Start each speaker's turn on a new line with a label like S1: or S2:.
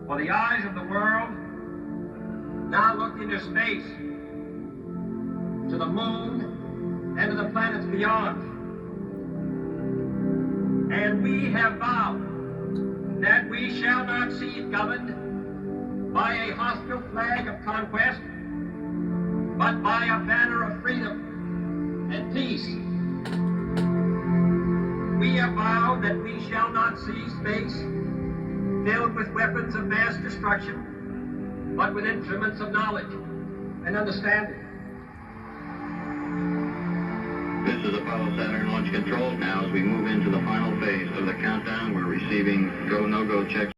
S1: For the eyes of the world now look into space, to the moon and to the planets beyond. And we have vowed that we shall not cease governed by a hostile flag of conquest, but by a banner of freedom and peace. We have vowed that we shall not see space filled with weapons of mass destruction, but with instruments of knowledge and understanding.
S2: This is Apollo Saturn Launch Control. Now, as we move into the final phase of the countdown, we're receiving go, no-go checks.